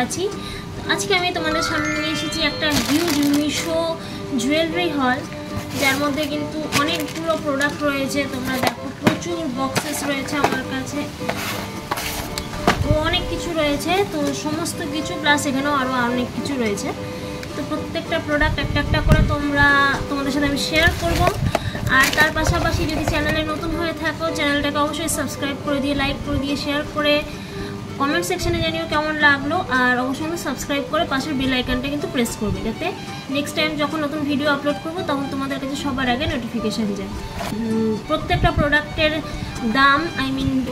আছি। আজকে আমি তোমাদের সামনে নিয়ে এসেছি একটা হিউজ মিশো জুয়েলারি হল, যার মধ্যে কিন্তু অনেকগুলো প্রোডাক্ট রয়েছে। তোমরা দেখো প্রচুর বক্সেস রয়েছে আমার কাছে, তো অনেক কিছু রয়েছে, তো সমস্ত কিছু প্লাস এখানেও আরও অনেক কিছু রয়েছে। তো প্রত্যেকটা প্রোডাক্ট একটা একটা করে তোমাদের সাথে আমি শেয়ার করব। আর তার পাশাপাশি যদি চ্যানেলে নতুন হয়ে থাকো, চ্যানেলটাকে অবশ্যই সাবস্ক্রাইব করে দিয়ে, লাইক করে দিয়ে, শেয়ার করে কমেন্ট সেকশনে জানিও কেমন লাগলো। আর অবশ্যই আমি সাবস্ক্রাইব করে পাশের বেল আইকনটা কিন্তু প্রেস করবে, যাতে নেক্সট টাইম যখন নতুন ভিডিও আপলোড করবো তখন তোমাদের কাছে সবার আগে নোটিফিকেশান যায়। প্রত্যেকটা প্রোডাক্টের দাম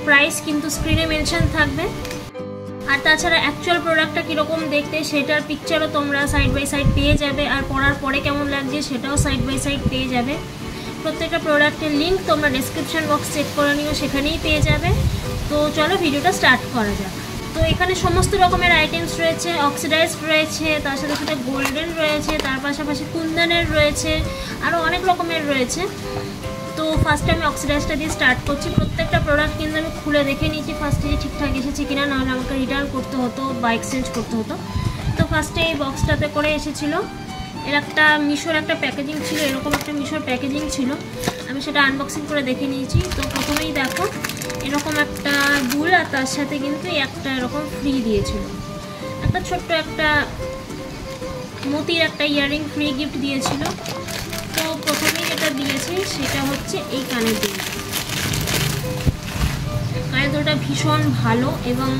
প্রাইস কিন্তু স্ক্রিনে মেনশন থাকবে। আর তাছাড়া অ্যাকচুয়াল প্রোডাক্টটা কীরকম দেখতে সেটার পিকচারও তোমরা সাইড বাই সাইড পেয়ে যাবে, আর পরার পরে কেমন লাগছে সেটাও সাইড বাই সাইড পেয়ে যাবে। প্রত্যেকটা প্রোডাক্টের লিঙ্ক তোমরা ডেসক্রিপশন বক্স চেক করে নিও, সেখানেই পেয়ে যাবে। তো চলো ভিডিওটা স্টার্ট করা যাক। তো এখানে সমস্ত রকমের আইটেমস রয়েছে, অক্সিডাইজড রয়েছে, তার সাথে সাথে গোল্ডেন রয়েছে, তার পাশাপাশি কুন্দনের রয়েছে, আরও অনেক রকমের রয়েছে। তো ফার্স্টে আমি অক্সিডাইজটা দিয়ে স্টার্ট করছি। প্রত্যেকটা প্রোডাক্ট কিন্তু আমি খুলে দেখে নিয়েছি ফার্স্টে যে ঠিকঠাক এসেছে কিনা, নাহলে আমাকে রিটার্ন করতে হতো বা এক্সচেঞ্জ করতে হতো। তো ফার্স্টে এই বক্সটাতে করে এসেছিলো, এর একটা মিশোর একটা প্যাকেজিং ছিল, এরকম একটা মিশোর প্যাকেজিং ছিল, আমি সেটা আনবক্সিং করে দেখে নিয়েছি। তো প্রথমেই দেখো এরকম একটা দুল, আর তার সাথে কিন্তু একটা এরকম ফ্রি দিয়েছিল, একটা ছোট্ট একটা মতির একটা ইয়াররিং ফ্রি গিফট দিয়েছিল। তো প্রথমেই যেটা দিয়েছে সেটা হচ্ছে এই কানের দুল। কানের দুলটা ভীষণ ভালো এবং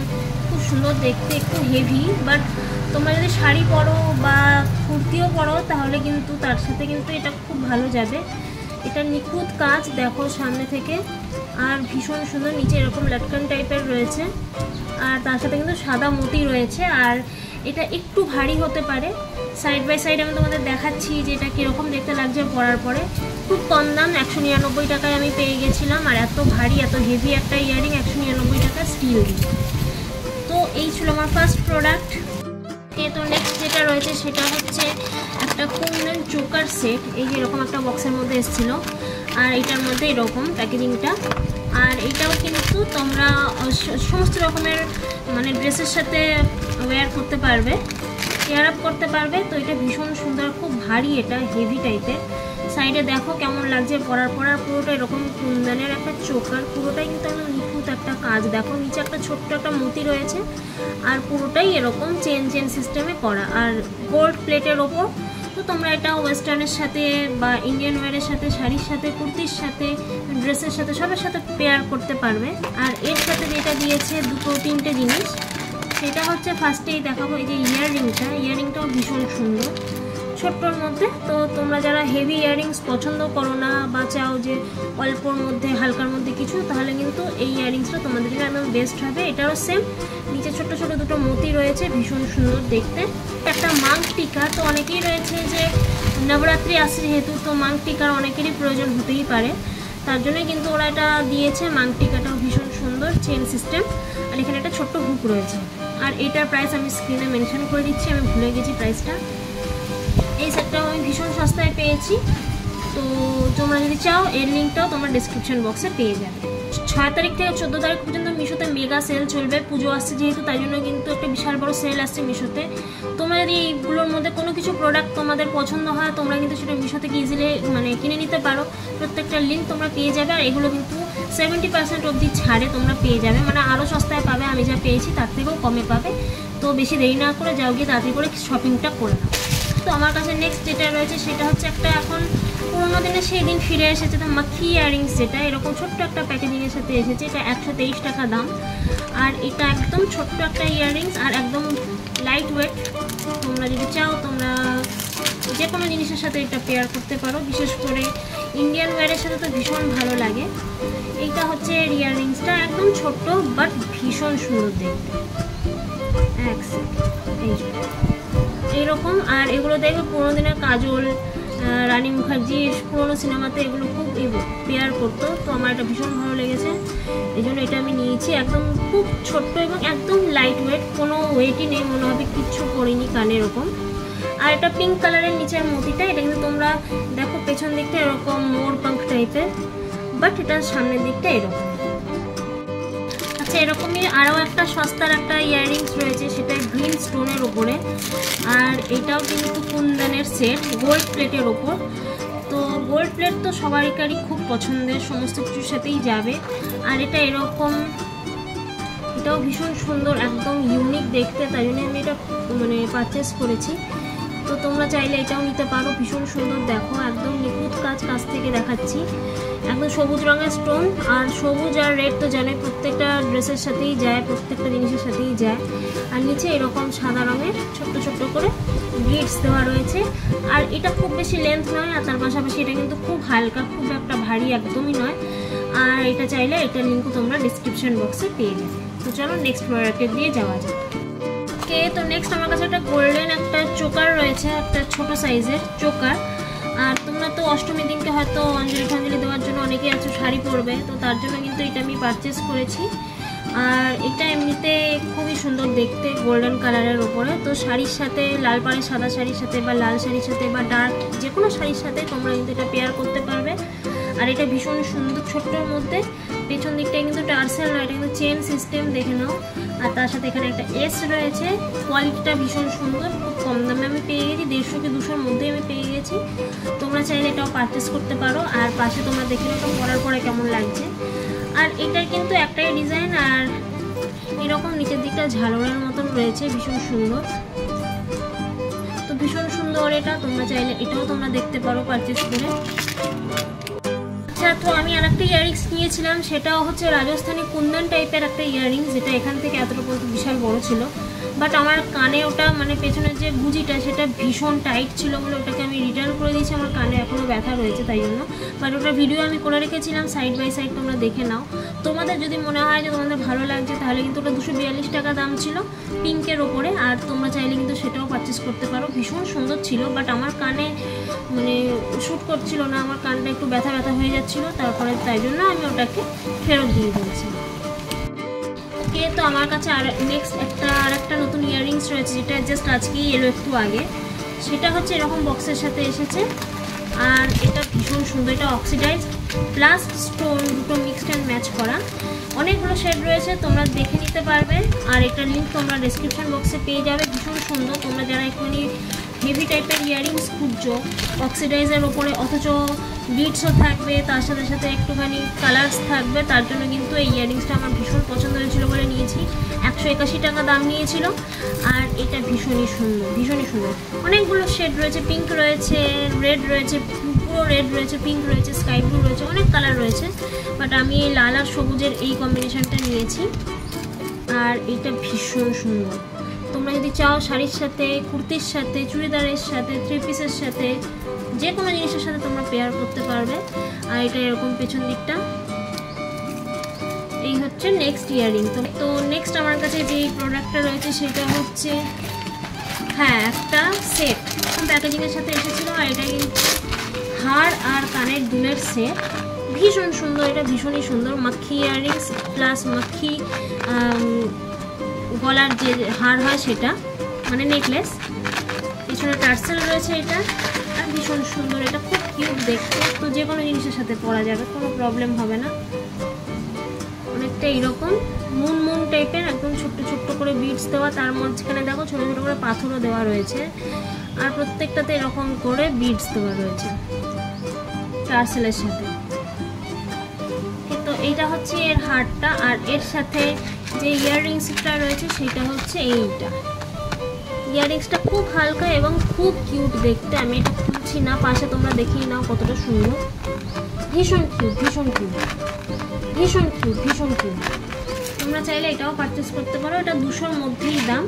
খুব সুন্দর দেখতে, একটু হেভি, বাট তোমরা যদি শাড়ি পরো বা কুর্তিও পরো তাহলে কিন্তু তার সাথে কিন্তু এটা খুব ভালো যাবে। এটা নিখুঁত কাজ দেখো সামনে থেকে, আর ভীষণ সুন্দর, নিচে এরকম লাটকান টাইপের রয়েছে, আর তার সাথে কিন্তু সাদা মতি রয়েছে। আর এটা একটু ভারী হতে পারে, সাইড বাই সাইড আমি তোমাদের দেখাচ্ছি যে এটা কীরকম দেখতে লাগছে পরার পরে। খুব কম দাম, 199 টাকায় আমি পেয়ে গেছিলাম। আর এত ভারী এত হেভি একটা ইয়াররিং 199 টাকা স্টিল দিয়ে। তো এই ছিল আমার ফার্স্ট প্রোডাক্ট। তো নেক্সট যেটা রয়েছে সেটা হচ্ছে একটা কুন্দন চোকার সেট। এই যে এরকম একটা বক্সের মধ্যে এসেছিলো, আর এইটার মধ্যে এরকম প্যাকেজিংটা। আর এইটাও কিন্তু তোমরা সমস্ত রকমের ড্রেসের সাথে ওয়্যার করতে পারবে, এয়ার আপ করতে পারবে। তো এটা ভীষণ সুন্দর, খুব ভারী, এটা হেভি টাইপের। সাইডে দেখো কেমন লাগছে পরার পুরোটা এরকম কুন্দনের একটা চোকার, পুরোটাই কিন্তু একদম নিখুঁত একটা কাজ। দেখো নিচে একটা ছোট্ট একটা মতি রয়েছে, আর পুরোটাই এরকম চেন সিস্টেমে করা, আর গোল্ড প্লেটের ওপর। তো তোমরা এটা ওয়েস্টার্নের সাথে বা ইন্ডিয়ান ওয়্যারের সাথে, শাড়ির সাথে, কুর্তির সাথে, ড্রেসের সাথে, সবার সাথে পেয়ার করতে পারবে। আর এর সাথে যেটা দিয়েছে তিনটে জিনিস, সেটা হচ্ছে ফার্স্টেই দেখাবো এই যে ইয়াররিংটাও ভীষণ সুন্দর, ছোট্টর মধ্যে। তো তোমরা যারা হেভি ইয়াররিংস পছন্দ করো না বা চাও যে অল্পর মধ্যে হালকার মধ্যে কিছু, তাহলে কিন্তু এই ইয়াররিংসটা তোমাদের জন্য একদম বেস্ট হবে। এটারও সেম, নিচে ছোট ছোট দুটো মতি রয়েছে, ভীষণ সুন্দর দেখতে। একটা মাঙ্ক টিকা, তো অনেকেই রয়েছে যে নবরাত্রি আসছে যেহেতু, তো মাঙ্ক টিকার অনেকেরই প্রয়োজন হতেই পারে, তার জন্যই কিন্তু ওরা এটা দিয়েছে। মাঙ্ক টিকাটাও ভীষণ সুন্দর, চেন সিস্টেম, আর এখানে একটা ছোট্ট হুক রয়েছে। আর এটার প্রাইস আমি স্ক্রিনে মেনশন করে দিচ্ছি, আমি ভুলে গেছি প্রাইসটা। এই সেটটাও আমি ভীষণ সস্তায় পেয়েছি। তো তোমরা যদি চাও এর লিঙ্কটাও তোমরা ডেসক্রিপশন বক্সে পেয়ে যাবে। 6 তারিখ থেকে 14 তারিখ পর্যন্ত মিশোতে মেগা সেল চলবে, পুজো আসছে যেহেতু, তাই জন্য কিন্তু একটা বিশাল বড় সেল আসছে মিশোতে। তোমরা যদি এইগুলোর মধ্যে কোনো কিছু প্রোডাক্ট তোমাদের পছন্দ হয়, তোমরা কিন্তু সেটা মিশো থেকে ইজিলি কিনে নিতে পারো। প্রত্যেকটা লিঙ্ক তোমরা পেয়ে যাবে, আর এগুলো কিন্তু 70% অবধি ছাড়ে তোমরা পেয়ে যাবে, আরও সস্তায় পাবে। আমি যা পেয়েছি তার থেকেও কমে পাবে। তো বেশি দেরি না করে যাও, গিয়ে তাড়াতাড়ি করে শপিংটা করে নাও। তো আমার কাছে নেক্সট যেটা রয়েছে সেটা হচ্ছে একটা এখন পুরোনো দিনে সেই দিন ফিরে এসেছে, তো মাখি ইয়াররিংস, যেটা এরকম ছোট্ট একটা প্যাকেজিংয়ের সাথে এসেছে। এটা 123 টাকা দাম, আর এটা একদম ছোট্ট একটা ইয়াররিংস, আর একদম লাইট ওয়েট। তোমরা যদি চাও তোমরা যে কোনো জিনিসের সাথে এটা পেয়ার করতে পারো, বিশেষ করে ইন্ডিয়ান ওয়্যারের সাথে তো ভীষণ ভালো লাগে। এইটা হচ্ছে ইয়াররিংসটা, একদম ছোট্ট বাট ভীষণ সুন্দর দেখতে। এইরকম, আর এগুলো দেখবে পুরোনো দিনের কাজল, রানী মুখার্জির পুরোনো সিনেমাতে এগুলো খুব পেয়ার করতো। তো আমার এটা ভীষণ ভালো লেগেছে, এই জন্য এটা আমি নিয়েছি। একদম খুব ছোট্ট এবং একদম লাইট ওয়েট, কোনো ওয়েটই নেই, মনে হবে কিচ্ছু পরিনি কানে এরকম। আর এটা পিঙ্ক কালারের নিচের মতিটা, এটা কিন্তু তোমরা দেখো পেছন দিকটা এরকম মোর পাঙ্ক টাইপের, বাট এটার সামনের দিকটা এরকম। আচ্ছা, এরকমই আরও একটা সস্তার একটা ইয়াররিংস রয়েছে, সেটা গ্রিন স্টোনের ওপরে, আর এটাও কিন্তু কুন্দনের সেট গোল্ড প্লেটের ওপর। তো গোল্ড প্লেট তো সবারই খুব পছন্দের, সমস্ত কিছুর সাথেই যাবে। আর এটা এরকম, এটাও ভীষণ সুন্দর, একদম ইউনিক দেখতে, তাই জন্য আমি এটা মানে পারচেস করেছি। তো তোমরা চাইলে এটাও নিতে পারো, ভীষণ সুন্দর। দেখো একদম নিখুঁত কাছ থেকে দেখাচ্ছি, একদম সবুজ রঙের স্টোন, আর সবুজ আর রেড তো জানে প্রত্যেকটা ড্রেসের সাথেই যায়, প্রত্যেকটা জিনিসের সাথেই যায়। আর নিচে এরকম সাদা রঙের ছোট্ট ছোট্ট করে বিডস দেওয়া রয়েছে। আর এটা খুব বেশি লেন্থ নয়, আর তার পাশাপাশি এটা কিন্তু খুব হালকা, খুব একটা ভারী একদমই নয়। আর এটা চাইলে এটা লিঙ্কও তোমরা ডিসক্রিপশন বক্সে পেয়ে যাবে। তো চলো নেক্সট প্রোডাক্টের দিয়ে যাওয়া যাক। তো নেক্সট আমার কাছে একটা গোল্ডেন একটা চোকার রয়েছে, একটা ছোট সাইজের চোকার। আর তোমরা তো অষ্টমীর দিনকে হয়তো অঞ্জলি দেওয়ার জন্য অনেকেই আছো শাড়ি পরবে, তো তার জন্য কিন্তু এটা আমি পারচেস করেছি। আর এটা এমনিতে খুবই সুন্দর দেখতে, গোল্ডেন কালারের ওপরে। তো শাড়ির সাথে, লাল পাড়ের সাদা শাড়ির সাথে বা লাল শাড়ির সাথে বা ডার্ক যে কোনো শাড়ির সাথে তোমরা কিন্তু এটা পেয়ার করতে পারবে। আর এটা ভীষণ সুন্দর, ছোট্টর মধ্যে। পেছন দিকটায় কিন্তু টার্সেল নয়, এটা কিন্তু চেন সিস্টেম, দেখে নাও। আর তার সাথে এখানে একটা এস রয়েছে। কোয়ালিটিটা ভীষণ সুন্দর, খুব কম দামে আমি পেয়ে গেছি, 150 কি 200-র মধ্যে আমি পেয়ে গেছি। তোমরা চাইলে এটাও পারচেস করতে পারো। আর পাশে তোমরা দেখে নাও এটা পরার পরে কেমন লাগছে। আর এটার কিন্তু একটাই ডিজাইন, আর এরকম নিচের দিকটা ঝালরের মতন রয়েছে, ভীষণ সুন্দর। তো ভীষণ সুন্দর এটা, তোমরা চাইলে এটাও তোমরা দেখতে পারো পারচেস করে। আচ্ছা, তো আমি আরেকটা ইয়াররিংস নিয়েছিলাম, সেটাও হচ্ছে রাজস্থানী কুন্দন টাইপের একটা ইয়াররিংস, যেটা এখান থেকে এতটা পর্যন্ত বিশাল বড় ছিল। বাট আমার কানে ওটা মানে পেছনের যে গুজিটা সেটা ভীষণ টাইট ছিল বলে ওটাকে আমি রিটার্ন করে দিয়েছি। আমার কানে এখনও ব্যথা রয়েছে তাই জন্য। বাট ওটা ভিডিও আমি করে রেখেছিলাম সাইড বাই সাইড, তোমরা দেখে নাও। তোমাদের যদি মনে হয় যে তোমাদের ভালো লাগছে, তাহলে কিন্তু ওটা 242 টাকা দাম ছিল পিঙ্কের ওপরে। আর তোমরা চাইলে কিন্তু সেটাও পারচেস করতে পারো, ভীষণ সুন্দর ছিল। বাট আমার কানে মানে শ্যুট করছিল না, আমার কানটা একটু ব্যথা হয়ে যাচ্ছিলো, তারপরে তাই জন্য আমি ওটাকে ফেরত দিয়ে দিয়েছি। তো আমার কাছে আর নেক্সট আরেকটা নতুন ইয়াররিংস রয়েছে, যেটা জাস্ট আজকেই এলো একটু আগে। সেটা হচ্ছে এরকম বক্সের সাথে এসেছে। আর এটা ভীষণ সুন্দর, এটা অক্সিডাইজ প্লাস স্টোন দুটো মিক্সড অ্যান্ড ম্যাচ করা। অনেকগুলো শেড রয়েছে, তোমরা দেখে নিতে পারবে। আর একটা লিঙ্ক তোমরা ডেসক্রিপশন বক্সে পেয়ে যাবে। ভীষণ সুন্দর, তোমরা যারা একটুখানি হেভি টাইপের ইয়াররিংস খুঁজছো অক্সিডাইজের ওপরে, অথচ বিটসও থাকবে, তার সাথে সাথে একটুখানি কালার্স থাকবে, তার জন্য কিন্তু এই ইয়াররিংসটা আমার ভীষণ পছন্দ হয়েছিল বলে নিয়েছি। 181 টাকা দাম নিয়েছিল। আর এটা ভীষণই সুন্দর, ভীষণই সুন্দর। অনেকগুলো শেড রয়েছে, পিঙ্ক রয়েছে, রেড রয়েছে, পুরো রেড রয়েছে, পিঙ্ক রয়েছে, স্কাই ব্লু রয়েছে, অনেক কালার রয়েছে। বাট আমি এই লাল আর সবুজের এই কম্বিনেশনটা নিয়েছি। আর এটা ভীষণ সুন্দর, তোমরা যদি চাও শাড়ির সাথে, কুর্তির সাথে, চুড়িদারের সাথে, 3 পিসের সাথে, যে কোনো জিনিসের সাথে তোমরা পেয়ার করতে পারবে। আর এটা এরকম পেছন দিকটা। এই হচ্ছে নেক্সট ইয়াররিং। তো নেক্সট আমার কাছে যেই প্রোডাক্টটা রয়েছে সেটা হচ্ছে একটা সেট প্যাকেজিংয়ের সাথে এসেছিল। আর এটা কিন্তু হার আর কানের দুলের সেট, ভীষণ সুন্দর। এটা ভীষণই সুন্দর, মাক্খি ইয়াররিংস প্লাস মাক্খি গলার যে হার হয় সেটা, মানে নেকলেস, পিছনে টার্সেল রয়েছে এটা। আর ভীষণ সুন্দর, এটা খুব কিউট দেখতে। তো যে কোনো জিনিসের সাথে পরা যাবে, কোনো প্রবলেম হবে না। অনেকটা এইরকম মুন টাইপের, একদম ছোট্ট ছোট্ট করে বিটস দেওয়া, তার মাঝখানে দেখো ছোটো ছোটো করে পাথরও দেওয়া রয়েছে। আর প্রত্যেকটাতে এরকম করে বিটস দেওয়া রয়েছে টার্সেলের সাথে। তো এইটা হচ্ছে এর হারটা। আর এর সাথে যে ইয়াররিংসটা রয়েছে সেটা হচ্ছে এইটা। ইয়াররিংসটা খুব হালকা এবং খুব কিউট দেখতে। আমি এটা খুলছি না, পাশে তোমরা দেখিয়ে নাও কতটা সুন্দর, ভীষণ কিউট, ভীষণ কিউট, ভীষণ কিউট, ভীষণ কিউট। তোমরা চাইলে এটাও পারচেস করতে পারো। এটা 200-র মধ্যেই দাম,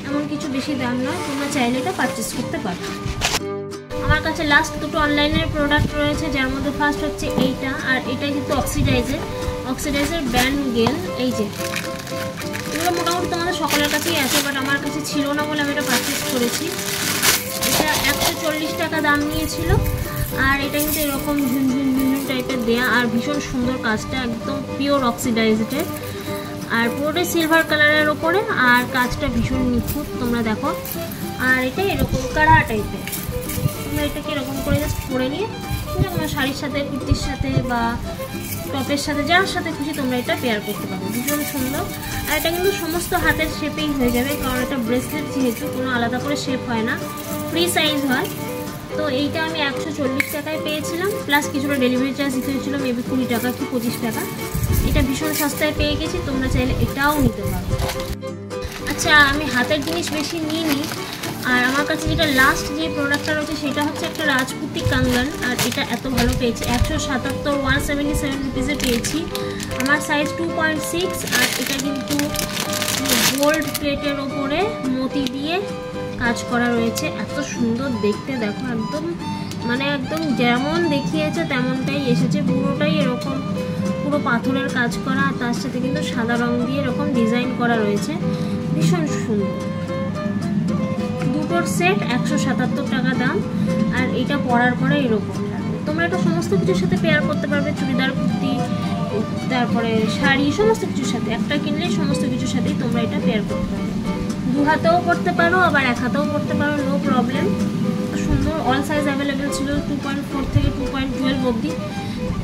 এমন কিছু বেশি দাম নয়। তোমরা চাইলে এটা পারচেস করতে পারো। আমার কাছে লাস্ট দুটো অনলাইনের প্রোডাক্ট রয়েছে, যার মধ্যে ফার্স্ট হচ্ছে এইটা। আর এটা কিন্তু অক্সিডাইজের ব্যান্ডগেল। এই যে এগুলো মোটামুটি তোমাদের সকলের কাছেই আছে, বাট আমার কাছে ছিল না বলে আমি এটা পারচেস করেছি। এটা 140 টাকা দাম নিয়েছিল। আর এটা কিন্তু এরকম ঝুনঝুন টাইপের দেয়া, আর ভীষণ সুন্দর কাজটা, একদম পিওর অক্সিডাইজডের। আর পুরোটাই সিলভার কালারের ওপরে, আর কাজটা ভীষণ নিখুঁত, তোমরা দেখো। আর এটা এরকম কাড়া টাইপের, তোমরা এটাকে এরকম করে জাস্ট পরে নিয়ে যে কোনো শাড়ির সাথে, কুর্তির সাথে বা টপের সাথে, যার সাথে খুশি তোমরা এটা পেয়ার করতে পারো। ভীষণ সুন্দর। আর এটা কিন্তু সমস্ত হাতের শেপেই হয়ে যাবে, কারণ এটা ব্রেসলেট যেহেতু কোনো আলাদা করে শেপ হয় না, ফ্রি সাইজ হয়। তো এইটা আমি 140 টাকায় পেয়েছিলাম, প্লাস কিছুটা ডেলিভারি চার্জ দিতে হয়েছিলো, মেবি 20 টাকা কি 25 টাকা। এটা ভীষণ সস্তায় পেয়ে গেছি, তোমরা চাইলে এটাও নিতে পারো। আচ্ছা, আমি হাতের জিনিস বেশি নিইনি। আর আমার কাছে যেটা লাস্ট যে প্রোডাক্টটা রয়েছে সেটা হচ্ছে একটা রাজপুতি কাঙ্গন। আর এটা এত ভালো পেয়েছি, 177 177 রুপিসে পেয়েছি। আমার সাইজ 2.6। আর এটা কিন্তু গোল্ড প্লেটের ওপরে মতি দিয়ে কাজ করা রয়েছে, এত সুন্দর দেখতে। দেখো একদম মানে একদম যেমন দেখিয়েছে তেমনটাই এসেছে, পুরোটাই এরকম পুরো পাথরের কাজ করা। আর তার সাথে কিন্তু সাদা রং দিয়ে এরকম ডিজাইন করা রয়েছে, ভীষণ সুন্দর। দুটোর সেট 177 টাকা দাম। আর এটা পরার পরে এরকম লাগে। তোমরা এটা সমস্ত কিছুর সাথে পেয়ার করতে পারবে, চুড়িদার, কুর্তি, তারপরে শাড়ি, সমস্ত কিছুর সাথে। একটা কিনলে সমস্ত কিছুর সাথেই তোমরা এটা পেয়ার করতে পারবে। দু হাতেও পরতে পারো, আবার এক হাতেও পরতে পারো, নো প্রবলেম। সুন্দর, অল সাইজ অ্যাভেলেবেল ছিল, 2.4 থেকে 2.12 অবধি।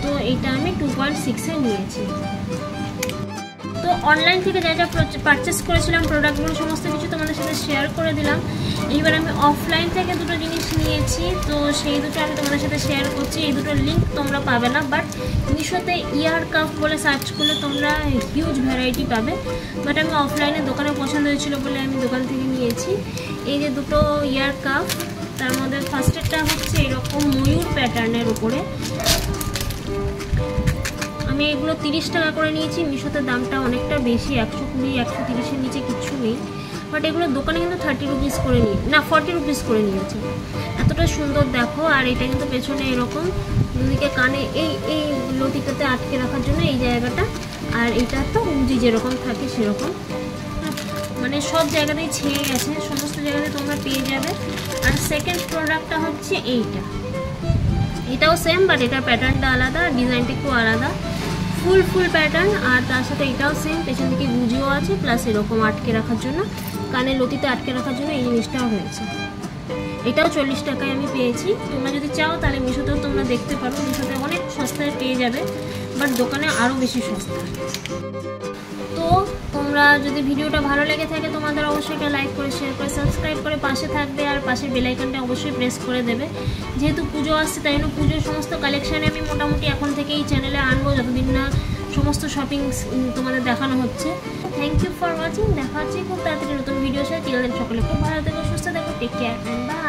তো এইটা আমি 2.6-এ নিয়েছি। তো অনলাইন থেকে যা যা পারচেস করেছিলাম প্রোডাক্টগুলো সমস্ত কিছু তোমাদের সাথে শেয়ার করে দিলাম। এইবার আমি অফলাইন থেকে দুটো জিনিস নিয়েছি, তো সেই দুটো আমি তোমাদের সাথে শেয়ার করছি। এই দুটোর লিঙ্ক তোমরা পাবে না, বাট মিশোতে ইয়ার কাফ বলে সার্চ করলে তোমরা হিউজ ভ্যারাইটি পাবে। বাট আমি অফলাইনে দোকানে পছন্দ হয়েছিল বলে আমি দোকান থেকে নিয়েছি। এই যে দুটো ইয়ার কাফ, তার মধ্যে ফার্স্টেরটা হচ্ছে এরকম ময়ূর প্যাটার্নের উপরে। আমি এগুলো 30 টাকা করে নিয়েছি। মিশোতে দামটা অনেকটা বেশি, 120 130-এর নিচে কিচ্ছু নেই। বাট এগুলো দোকানে কিন্তু 30 রুপিস করে না 40 রুপিস করে নিয়েছে। এতটা সুন্দর দেখো। আর এটা কিন্তু পেছনে এরকম দুদিকে কানে এই লতিটাতে আটকে রাখার জন্য এই জায়গাটা। আর এটা তো উজি যেরকম থাকে সেরকম, মানে সব জায়গাতেই ছেয়ে গেছে, সমস্ত জায়গাতে তোমরা পেয়ে যাবে। আর সেকেন্ড প্রোডাক্টটা হচ্ছে এইটা, এটাও সেম, বাট এটার প্যাটার্নটা আলাদা, ডিজাইনটা একটু আলাদা, ফুল প্যাটার্ন। আর তার সাথে এটাও সেম, পেছন দিকে গুজিও আছে, প্লাস এরকম আটকে রাখার জন্য, কানে লতিতে আটকে রাখার জন্য এই জিনিসটাও হয়েছে। এটাও 40 টাকায় আমি পেয়েছি। তোমরা যদি চাও তাহলে মিশোতেও তোমরা দেখতে পারো, মিশোতে অনেক সস্তায় পেয়ে যাবে, বাট দোকানে আরও বেশি সস্তা। তো তোমরা যদি ভিডিওটা ভালো লেগে থাকে তোমাদের অবশ্যই একটা লাইক করে, শেয়ার করে, সাবস্ক্রাইব করে পাশে থাকবে। আর পাশের বেল আইকনটা অবশ্যই প্রেস করে দেবে। যেহেতু পুজো আসছে তাই জন্য পুজোর সমস্ত কালেকশানে আমি মোটামুটি এখন থেকেই চ্যানেলে আনবো, যতদিন না সমস্ত শপিং তোমাদের দেখানো হচ্ছে। Thank you for watching. দেখা হচ্ছে খুব তাড়াতাড়ি নতুন ভিডিও সাথে। টিল দেন সকলে খুব ভালো থেকো, সুস্থ থেকো, টেক কেয়ার অ্যান্ড বাই।